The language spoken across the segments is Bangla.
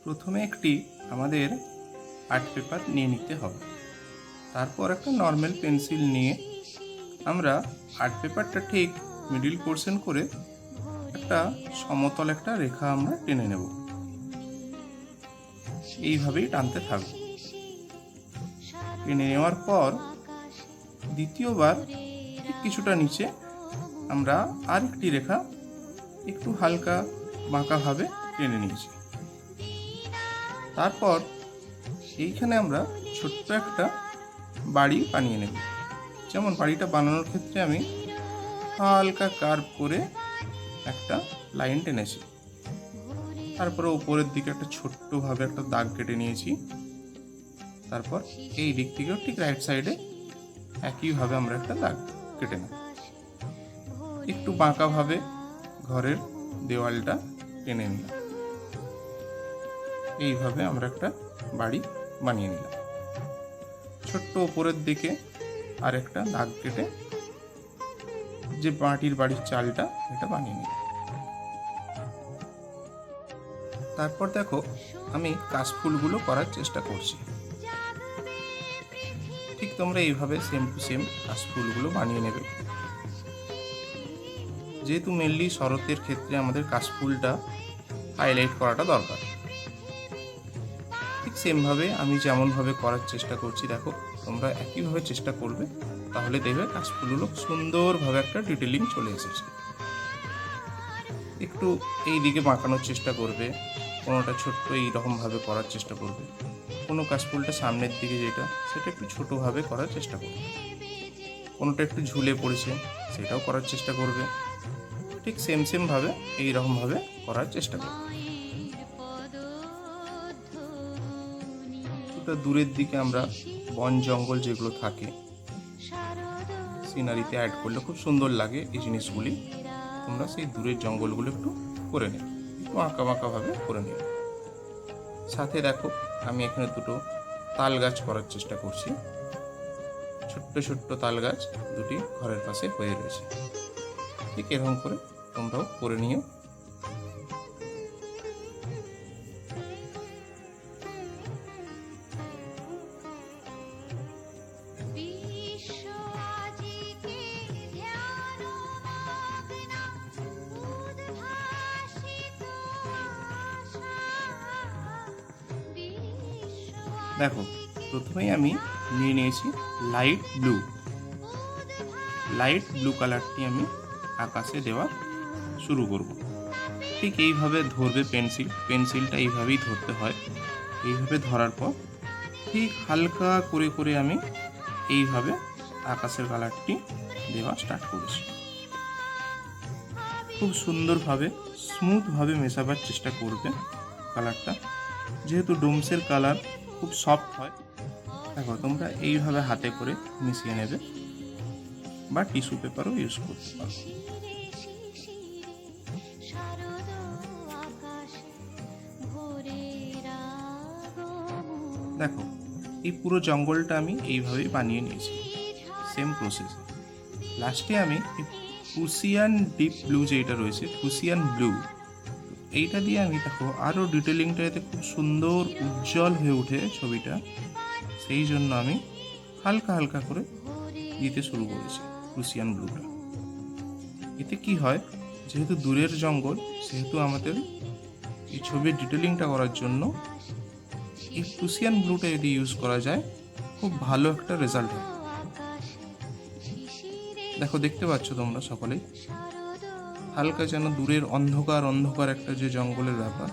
প্রথমে একটি আমাদের আর্ট পেপার নিয়ে নিতে হবে। তারপর একটা নর্মাল পেন্সিল নিয়ে আমরা আর্ট পেপারটা ঠিক মিডিল পোর্শন করে একটা সমতল একটা রেখা আমরা টেনে নেব। এইভাবেই টানতে থাকব। টেনে নেওয়ার পর দ্বিতীয়বার ঠিক কিছুটা নিচে আমরা আরেকটি রেখা একটু হালকা বাঁকাভাবে টেনে নিয়েছি। তারপর এইখানে আমরা ছোট্ট একটা বাড়ি বানিয়ে নেব। যেমন বাড়িটা বানানোর ক্ষেত্রে আমি হালকা কার্ভ করে একটা লাইন টেনেছি। তারপরে উপরের দিকে একটা ছোট্টভাবে একটা দাগ কেটে নিয়েছি। তারপর এই দিক থেকেও ঠিক রাইট সাইডে একইভাবে আমরা একটা দাগ কেটে নেব। একটু বাঁকাভাবে ঘরের দেওয়ালটা টেনে নিলাম। এইভাবে আমরা একটা বাড়ি বানিয়ে নিলাম। ছোট্ট উপরের দিকে আর একটা দাগ কেটে যে মাটির বাড়ির চালটা এটা বানিয়ে নিলাম। তারপর দেখো আমি কাশফুলগুলো করার চেষ্টা করছি। ঠিক তোমরা এইভাবে সেম টু সেম কাশফুলগুলো বানিয়ে নেবে। যেহেতু মেনলি শরতের ক্ষেত্রে আমাদের কাশফুলটা হাইলাইট করাটা দরকার। ঠিক সেমভাবে আমি যেমনভাবে করার চেষ্টা করছি দেখো তোমরা একইভাবে চেষ্টা করবে, তাহলে দেখবে কাশফুলগুলো সুন্দরভাবে একটা ডিটেলিং চলে এসেছে। একটু এই দিকে বাঁকানোর চেষ্টা করবে, কোনোটা ছোট্ট এইরকমভাবে করার চেষ্টা করবে, কোনো কাশফুলটা সামনের দিকে যেটা সেটা একটু ছোটোভাবে করার চেষ্টা করবে, কোনোটা একটু ঝুলে পড়েছে সেটাও করার চেষ্টা করবে। ঠিক সেমভাবে এইরকমভাবে করার চেষ্টা করবে। কিছুটা দূরের দিকে আমরা বন জঙ্গল যেগুলো থাকে সিনারিতে অ্যাড করলে খুব সুন্দর লাগে এই জিনিসগুলি। তোমরা সেই দূরের জঙ্গলগুলো একটু করে নেবে, একটু আঁকাবাঁকাভাবে করে নেবে। সাথে দেখো আমি এখানে দুটো তাল গাছ করার চেষ্টা করছি। ছোট্ট ছোট্ট তাল গাছ দুটি ঘরের পাশে হয়ে রয়েছে। ঠিক এরকম করে তোমরাও করে নিও। দেখো প্রথমেই আমি নিয়ে নিয়েছি লাইট ব্লু কালারটি আমি আকাশে দেওয়া শুরু করব। ঠিক এইভাবে ধরবে পেন্সিলটা এইভাবেই ধরতে হয়। এইভাবে ধরার পর ঠিক হালকা করে করে আমি এইভাবে আকাশের কালারটি দেওয়া স্টার্ট করেছি। খুব সুন্দরভাবে স্মুথভাবে মেশাবার চেষ্টা করবে কালারটা। যেহেতু ডোমসের কালার খুব সফট হয়, দেখো তোমরা এইভাবে হাতে করে মিশিয়ে নেবে বা টিস্যু পেপারও ইউজ করতে পারো। দেখো এই পুরো জঙ্গলটা আমি এইভাবেই বানিয়ে নিয়েছি সেম প্রসেসে। লাস্টে আমি ফুসিয়ান ডিপ ব্লু যেটা রয়েছে ফুসিয়ান ব্লু, এইটা দিয়ে আমি দেখো আরও ডিটেলিংটা এতে খুব সুন্দর উজ্জ্বল হয়ে ওঠে ছবিটা, সেই জন্য আমি হালকা হালকা করে দিতে শুরু করেছি ফুসিয়ান ব্লুটা। এতে কি হয়, যেহেতু দূরের জঙ্গল সেহেতু আমাদের এই ছবির ডিটেলিংটা করার জন্য এই ফুসিয়ান ব্লুটা যদি ইউজ করা যায় খুব ভালো একটা রেজাল্ট হয়। দেখো দেখতে পাচ্ছ তোমরা সকলেই হালকা যেন দূরের অন্ধকার একটা যে জঙ্গলের ব্যাপার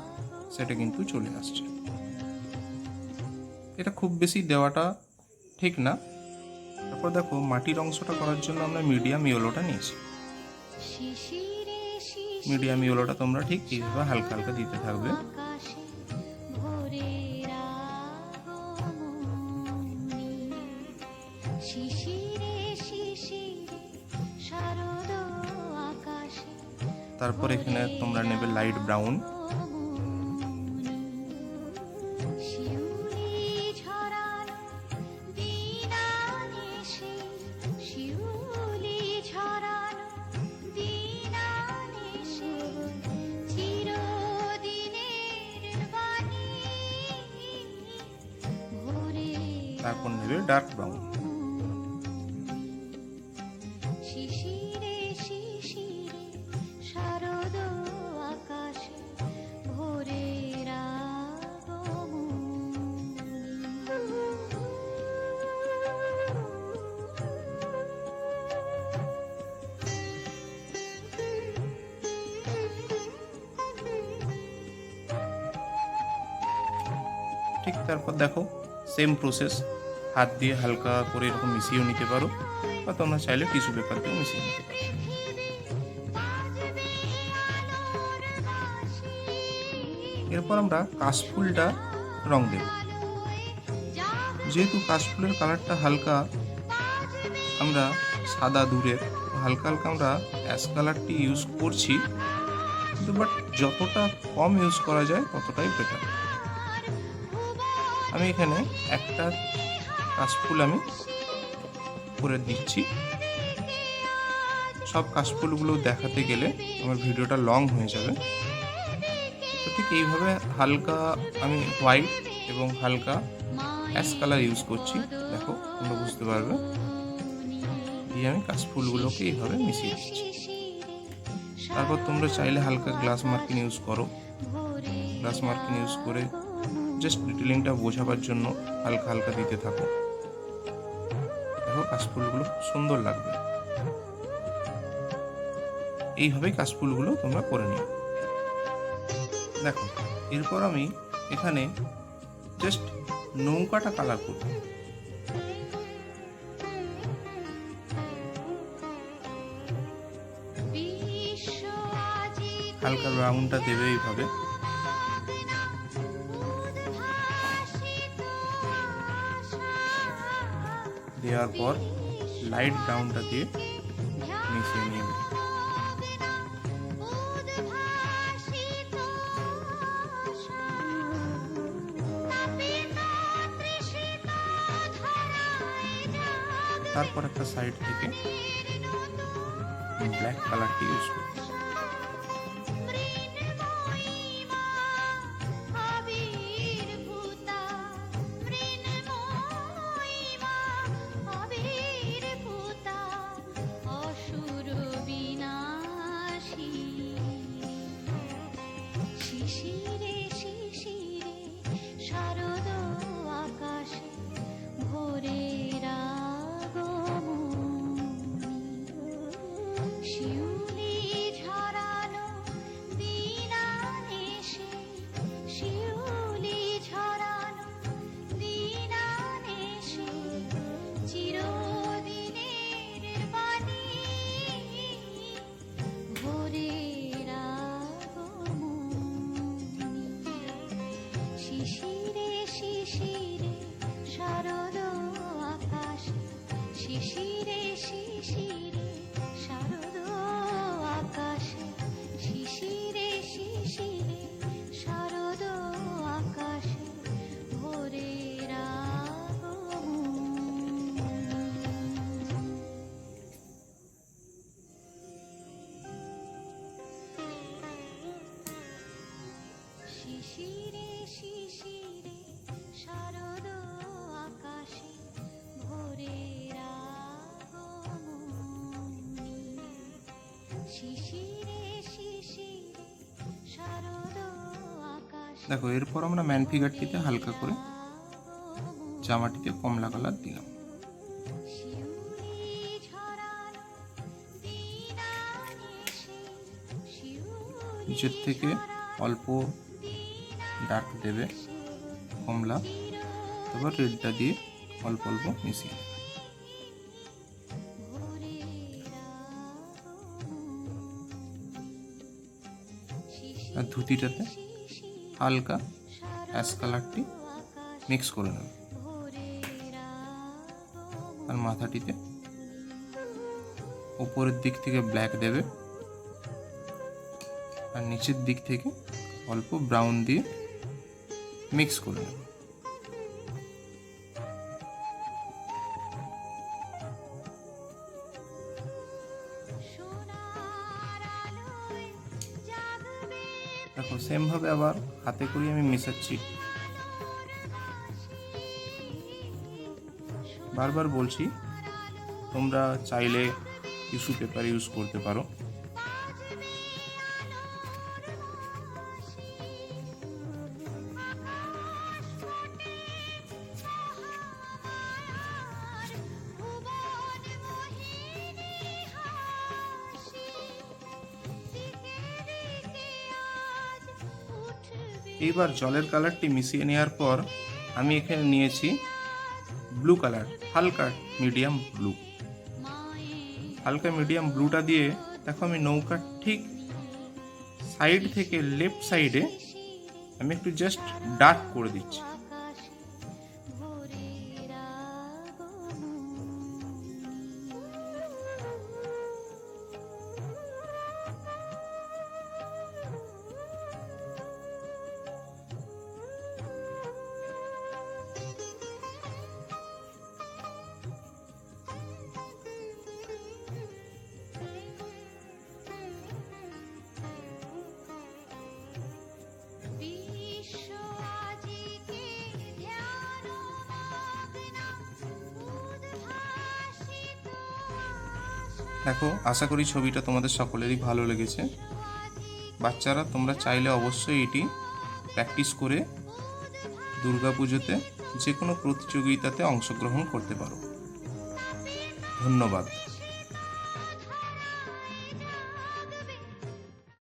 সেটা কিন্তু চলে আসছে। এটা খুব বেশি দেওয়াটা ঠিক না। তারপর দেখো মাটির অংশটা করার জন্য আমরা মিডিয়াম ইয়েলোটা নিয়েছি। মিডিয়াম ইয়েলোটা তোমরা ঠিক এইভাবে হালকা হালকা দিতে থাকবে। তারপর এখানে তোমরা নেবে লাইট ব্রাউন। তারপর নেবে ডার্ক ব্রাউন। ঠিক তারপর দেখো সেম প্রসেস, হাত দিয়ে হালকা করে এরকম মিশিয়েও নিতে পারো, বা তোমরা চাইলে টিস্যু পেপার দিয়েও মিশিয়ে নিতে পারো। এরপর আমরা কাশফুলটা রং দেব। যেহেতু কাশফুলের কালারটা হালকা, আমরা সাদা দূরের হালকা হালকা আমরা অ্যাশ কালারটি ইউজ করছি, কিন্তু বাট যতটা কম ইউজ করা যায় ততটাই বেটার। আমি এখানে একটা কাশফুল আমি করে দিচ্ছি। সব কাশফুলগুলো দেখাতে গেলে আমার ভিডিওটা লং হয়ে যাবে, তো ঠিক এইভাবে হালকা আমি হোয়াইট এবং হালকা অ্যাশ কালার ইউজ করছি, দেখো তোমরা বুঝতে পারবে। দিয়ে আমি কাশফুলগুলোকে এইভাবে মিশিয়ে দিচ্ছি। তারপর তোমরা চাইলে হালকা গ্লাস মার্কিন ইউজ করো, গ্লাস মার্কিন ইউজ করে জাস্ট ডিটেলিংটা বোঝাবার জন্য হালকা হালকা দিতে থাকো। দেখো কাশফুলগুলো খুব সুন্দর লাগবে। এইভাবেই কাশফুলগুলো তোমরা করে নিও। দেখো এরপর আমি এখানে জাস্ট নৌকাটা কালার করব। হালকা ব্রাউনটা দেবে এইভাবে। দেওয়ার পর লাইট ব্রাউনটা দিয়ে মিশিয়ে নেবে। তারপর একটা সাইড থেকে ব্ল্যাক কালারটি ইউজ করব। দেখো এরপর আমরা ম্যান ফিগারটিতে হালকা করে জামাটিতে কমলা কালার দিলাম। নিচের থেকে অল্প ডার্ক দেবে কমলা, তারপর রেডটা দিয়ে অল্প অল্প মিশিয়ে নেবে। আর ধুতিটাতে হালকা অ্যাশ কালারটি মিক্স করে নেবে। আর মাথাটিতে উপরের দিক থেকে ব্ল্যাক দেবে, আর নিচের দিক থেকে অল্প ব্রাউন দিয়ে মিক্স করে নেবে। দেখো সেম ভাবে আবার হাতে করে আমি মেশাচ্ছি। বারবার বলছি, তোমরা চাইলে টিস্যু পেপার ইউজ করতে পারো। এইবার জলের কালারটি মিশিয়ে নেওয়ার পর আমি এখানে নিয়েছি ব্লু কালার, হালকা মিডিয়াম ব্লু। হালকা মিডিয়াম ব্লুটা দিয়ে দেখো আমি নৌকার ঠিক সাইড থেকে লেফট সাইডে আমি একটু জাস্ট ডার্ক করে দিচ্ছি। দেখো, আশা করি ছবিটা তোমাদের সকলেরই ভালো লেগেছে। বাচ্চারা, তোমরা চাইলে অবশ্যই এটি প্র্যাকটিস করে দুর্গাপুজোতে যে কোনো প্রতিযোগিতাতে অংশগ্রহণ করতে পারো। ধন্যবাদ।